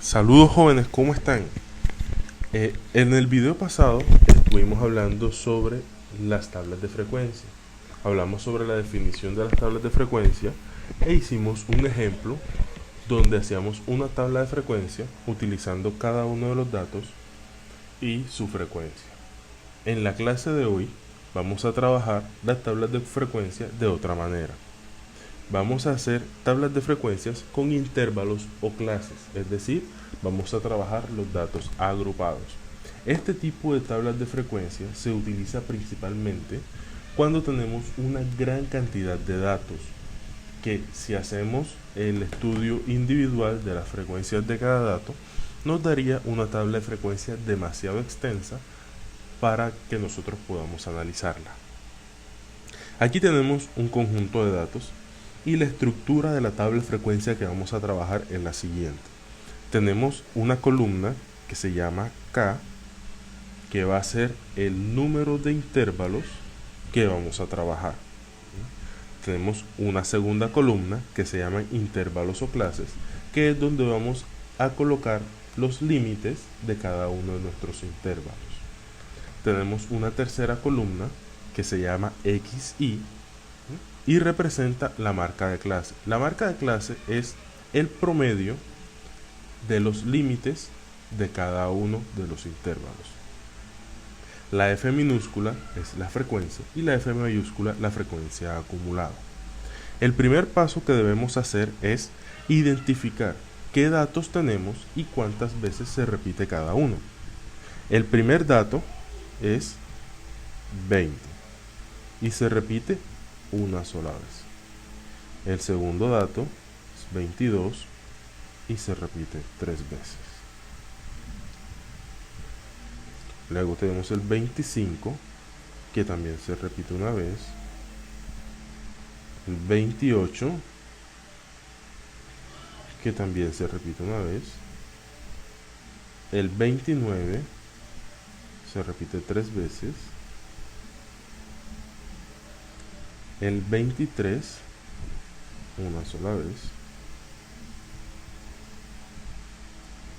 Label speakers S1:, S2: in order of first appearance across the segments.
S1: Saludos jóvenes, ¿cómo están? En el video pasado estuvimos hablando sobre las tablas de frecuencia. Hablamos sobre la definición de las tablas de frecuencia e hicimos un ejemplo donde hacíamos una tabla de frecuencia utilizando cada uno de los datos y su frecuencia. En la clase de hoy vamos a trabajar las tablas de frecuencia de otra manera. Vamos a hacer tablas de frecuencias con intervalos o clases, es decir, vamos a trabajar los datos agrupados. Este tipo de tablas de frecuencia se utiliza principalmente cuando tenemos una gran cantidad de datos, que si hacemos el estudio individual de las frecuencias de cada dato, nos daría una tabla de frecuencia demasiado extensa para que nosotros podamos analizarla. Aquí tenemos un conjunto de datos y la estructura de la tabla de frecuencia que vamos a trabajar es la siguiente. Tenemos una columna que se llama K, que va a ser el número de intervalos que vamos a trabajar. Tenemos una segunda columna que se llama intervalos o clases, que es donde vamos a colocar los límites de cada uno de nuestros intervalos. Tenemos una tercera columna que se llama XY y representa la marca de clase. La marca de clase es el promedio de los límites de cada uno de los intervalos. La F minúscula es la frecuencia y la F mayúscula la frecuencia acumulada. El primer paso que debemos hacer es identificar qué datos tenemos y cuántas veces se repite cada uno. El primer dato es 20 y se repite una sola vez. El segundo dato es 22 y se repite 3 veces. Luego tenemos el 25, que también se repite una vez. El 28, que también se repite una vez. El 29 se repite 3 veces. El 23, una sola vez.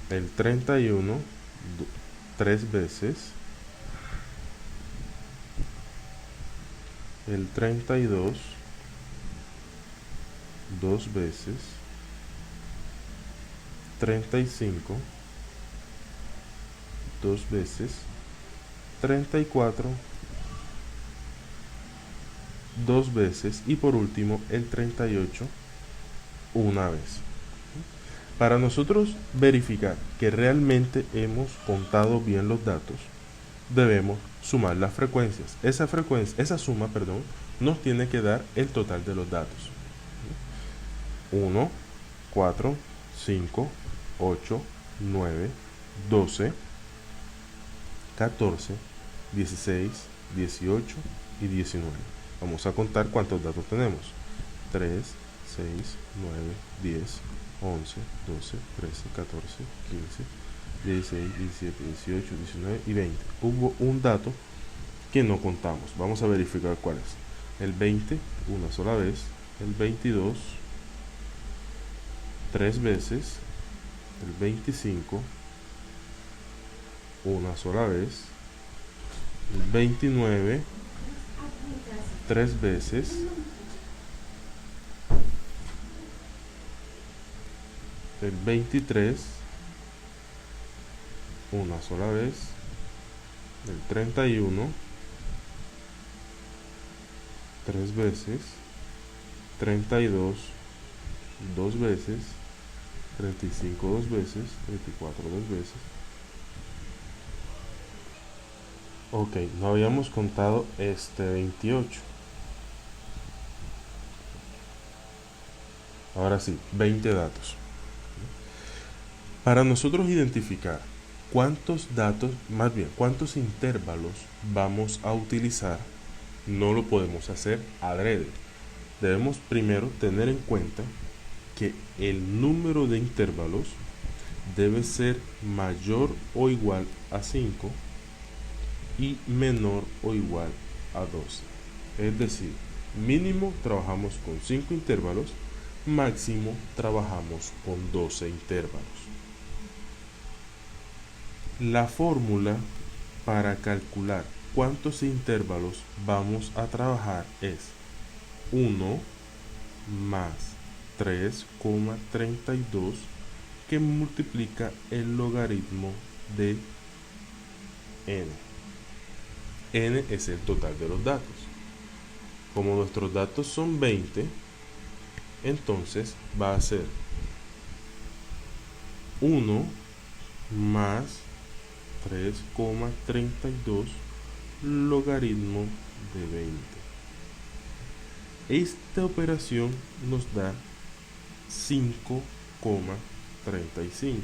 S1: El 31, 3 veces. El 32, 2 veces. 35, 2 veces. 34, 2 veces, y por último el 38 una vez. Para nosotros verificar que realmente hemos contado bien los datos, debemos sumar las frecuencias. Esa suma, nos tiene que dar el total de los datos. 1, 4, 5, 8, 9, 12, 14, 16, 18 y 19. Vamos a contar cuántos datos tenemos. 3, 6, 9, 10, 11, 12, 13, 14, 15, 16, 17, 18, 19 y 20. Hubo un dato que no contamos. Vamos a verificar cuál es. El 20, una sola vez. El 22, 3 veces. El 25, una sola vez. El 29, 3 veces. El 23, una sola vez. El 31, 3 veces. 32, 2 veces. 35, 2 veces. 34, 2 veces. Ok, no habíamos contado este 28. Ahora sí, 20 datos. Para nosotros identificar cuántos datos, más bien cuántos intervalos vamos a utilizar, no lo podemos hacer adrede. Debemos primero tener en cuenta que el número de intervalos debe ser mayor o igual a 5 y menor o igual a 12. Es decir, mínimo trabajamos con 5 intervalos, máximo trabajamos con 12 intervalos. La fórmula para calcular cuántos intervalos vamos a trabajar es 1 más 3,32 que multiplica el logaritmo de n. N es el total de los datos. Como nuestros datos son 20, entonces va a ser 1 más 3,32 logaritmo de 20. Esta operación nos da 5,35.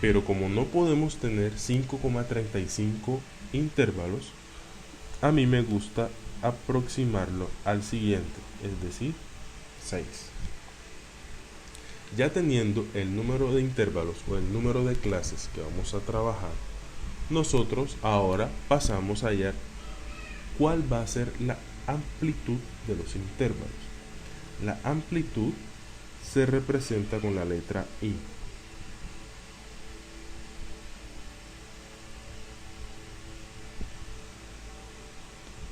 S1: Pero como no podemos tener 5,35 intervalos, a mí me gusta aproximarlo al siguiente, es decir, 6. Ya teniendo el número de intervalos o el número de clases que vamos a trabajar, nosotros ahora pasamos a hallar cuál va a ser la amplitud de los intervalos. La amplitud se representa con la letra I.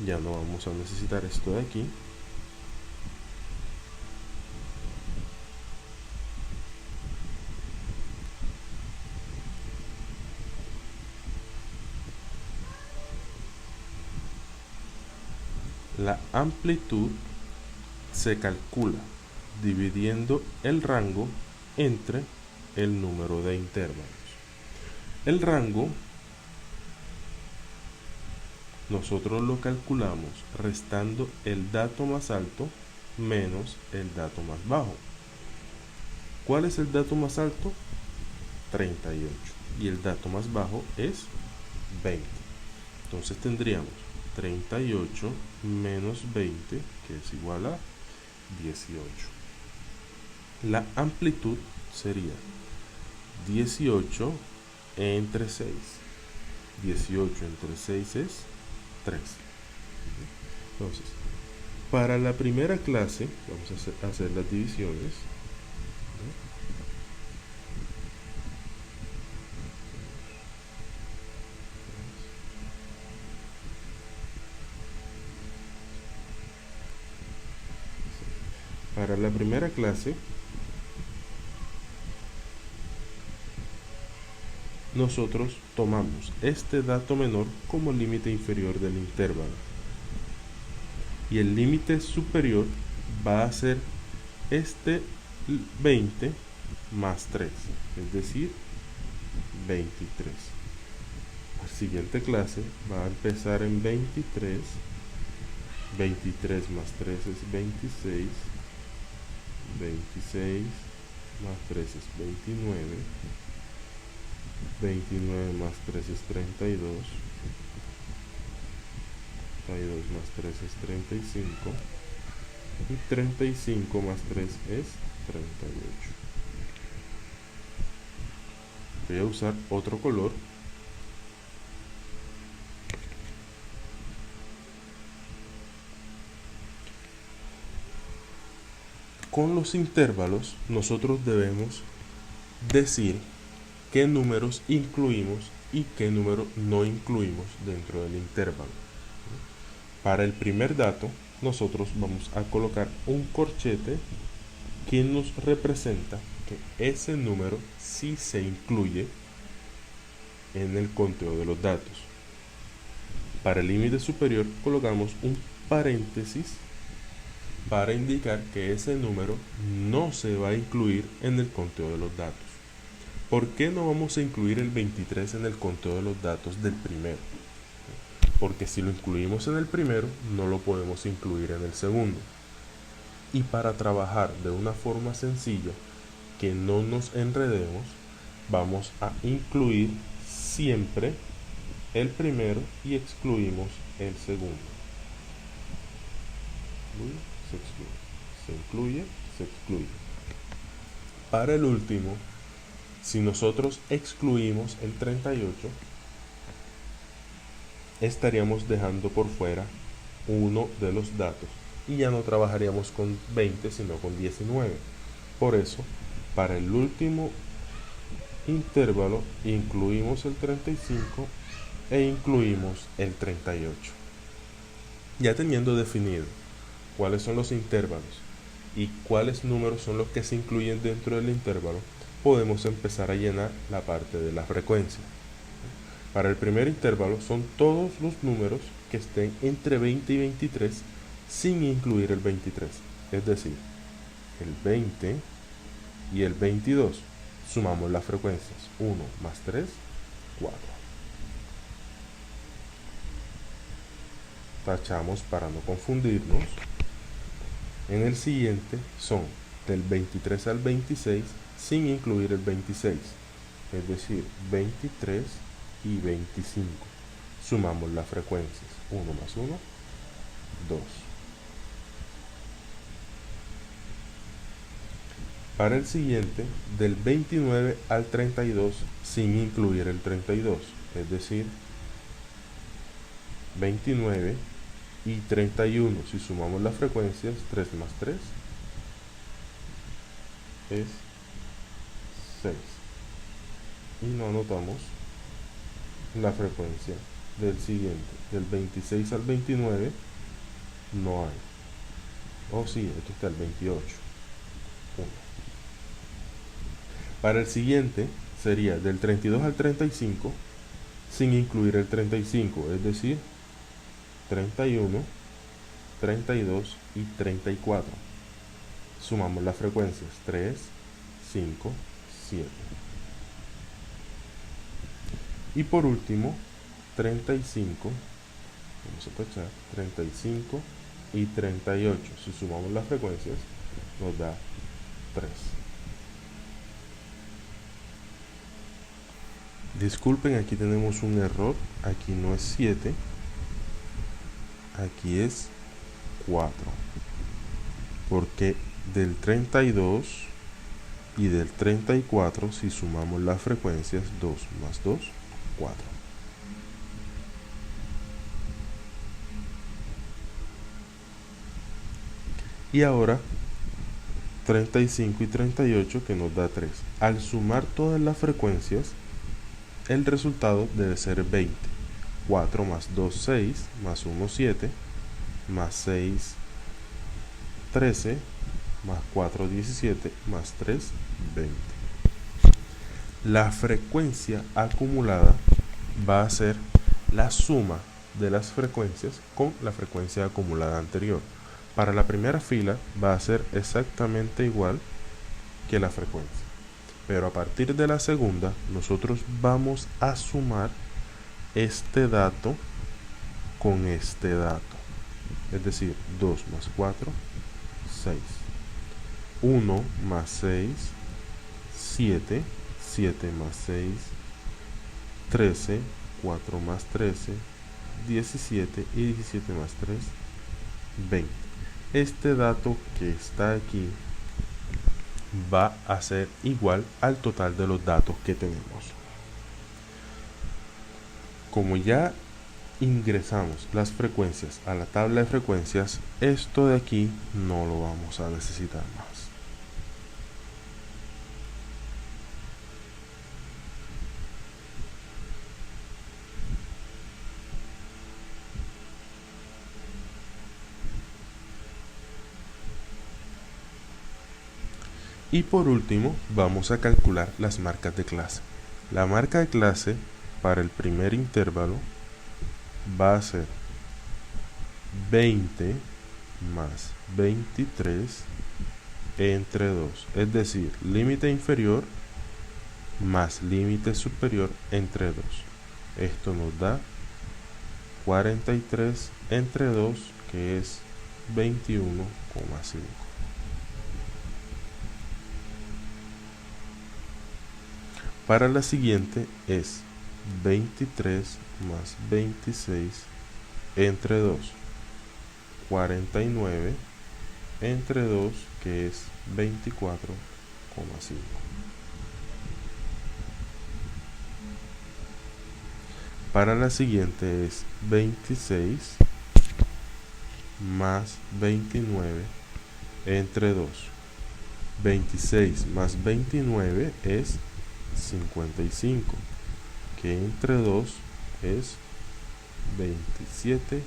S1: Ya no vamos a necesitar esto de aquí. La amplitud se calcula dividiendo el rango entre el número de intervalos. El rango nosotros lo calculamos restando el dato más alto menos el dato más bajo. ¿Cuál es el dato más alto? 38. Y el dato más bajo es 20. Entonces tendríamos 38 menos 20, que es igual a 18. La amplitud sería 18 entre 6. 18 entre 6 es 3. Entonces, para la primera clase, vamos a hacer las divisiones. Para la primera clase, nosotros tomamos este dato menor como límite inferior del intervalo. Y el límite superior va a ser este 20 más 3, es decir, 23. La siguiente clase va a empezar en 23. 23 más 3 es 26. 26 más 3 es 29. 29 más 3 es 32. 32 más 3 es 35. Y 35 más 3 es 38. Voy a usar otro color. Con los intervalos, nosotros debemos decir qué números incluimos y qué número no incluimos dentro del intervalo. Para el primer dato, nosotros vamos a colocar un corchete que nos representa que ese número sí se incluye en el conteo de los datos. Para el límite superior colocamos un paréntesis para indicar que ese número no se va a incluir en el conteo de los datos. ¿Por qué no vamos a incluir el 23 en el conteo de los datos del primero? Porque si lo incluimos en el primero, no lo podemos incluir en el segundo. Y para trabajar de una forma sencilla, que no nos enredemos, vamos a incluir siempre el primero y excluimos el segundo. Se excluye, se incluye, se excluye. Para el último, si nosotros excluimos el 38, estaríamos dejando por fuera uno de los datos y ya no trabajaríamos con 20 sino con 19. Por eso, para el último intervalo incluimos el 35 e incluimos el 38. Ya teniendo definido cuáles son los intervalos y cuáles números son los que se incluyen dentro del intervalo, podemos empezar a llenar la parte de la frecuencia. Para el primer intervalo son todos los números que estén entre 20 y 23 sin incluir el 23, es decir, el 20 y el 22. Sumamos las frecuencias, 1 más 3, 4. Tachamos para no confundirnos. En el siguiente son del 23 al 26 sin incluir el 26, es decir, 23 y 25. Sumamos las frecuencias, 1 más 1, 2. Para el siguiente, del 29 al 32 sin incluir el 32, es decir, 29 y 31. Si sumamos las frecuencias, 3 más 3 es 6. Y no anotamos la frecuencia del siguiente. Del 26 al 29 no hay. Oh sí, aquí está el 28. 1. Para el siguiente sería del 32 al 35 sin incluir el 35, es decir, 31, 32 y 34. Sumamos las frecuencias, 3, 5, 7. Y por último, 35, vamos a tachar, 35 y 38. Si sumamos las frecuencias, nos da 3. Disculpen, aquí tenemos un error. Aquí no es 7, aquí es 4. Porque del 32 y del 34, si sumamos las frecuencias, 2 más 2, 4. Y ahora 35 y 38, que nos da 3. Al sumar todas las frecuencias, el resultado debe ser 20. 4 más 2, 6, más 1, 7, más 6, 13, más 4, 17, más 3, 20. La frecuencia acumulada va a ser la suma de las frecuencias con la frecuencia acumulada anterior. Para la primera fila va a ser exactamente igual que la frecuencia. Pero a partir de la segunda, nosotros vamos a sumar este dato con este dato. Es decir, 2 más 4, 6. 1 más 6, 7. 7 más 6, 13. 4 más 13, 17. Y 17 más 3, 20. Este dato que está aquí va a ser igual al total de los datos que tenemos. Como ya ingresamos las frecuencias a la tabla de frecuencias, esto de aquí no lo vamos a necesitar más. Y por último, vamos a calcular las marcas de clase. La marca de clase para el primer intervalo va a ser 20 más 23 entre 2, es decir, límite inferior más límite superior entre 2. Esto nos da 43 entre 2, que es 21,5. Para la siguiente es 23 más 26 entre 2, 49 entre 2, que es 24,5. Para la siguiente es 26 más 29 entre 2. 26 más 29 es 55, que entre 2 es 27,5.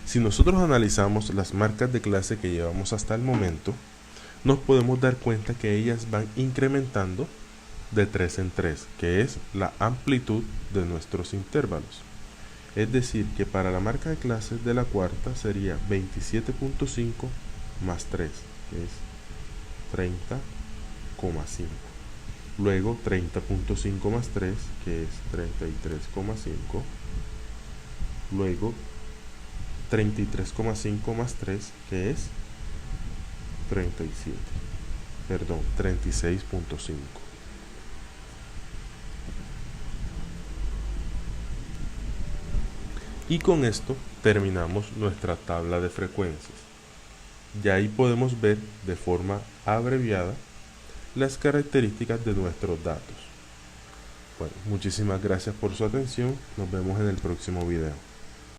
S1: Si nosotros analizamos las marcas de clase que llevamos hasta el momento, nos podemos dar cuenta que ellas van incrementando de 3 en 3, que es la amplitud de nuestros intervalos. Es decir, que para la marca de clase de la cuarta sería 27.5 más 3, que es 30,5. Luego 30.5 más 3, que es 33,5. Luego 33,5 más 3, que es 36.5. Y con esto terminamos nuestra tabla de frecuencias. Ya ahí podemos ver de forma abreviada las características de nuestros datos. Bueno, muchísimas gracias por su atención. Nos vemos en el próximo video.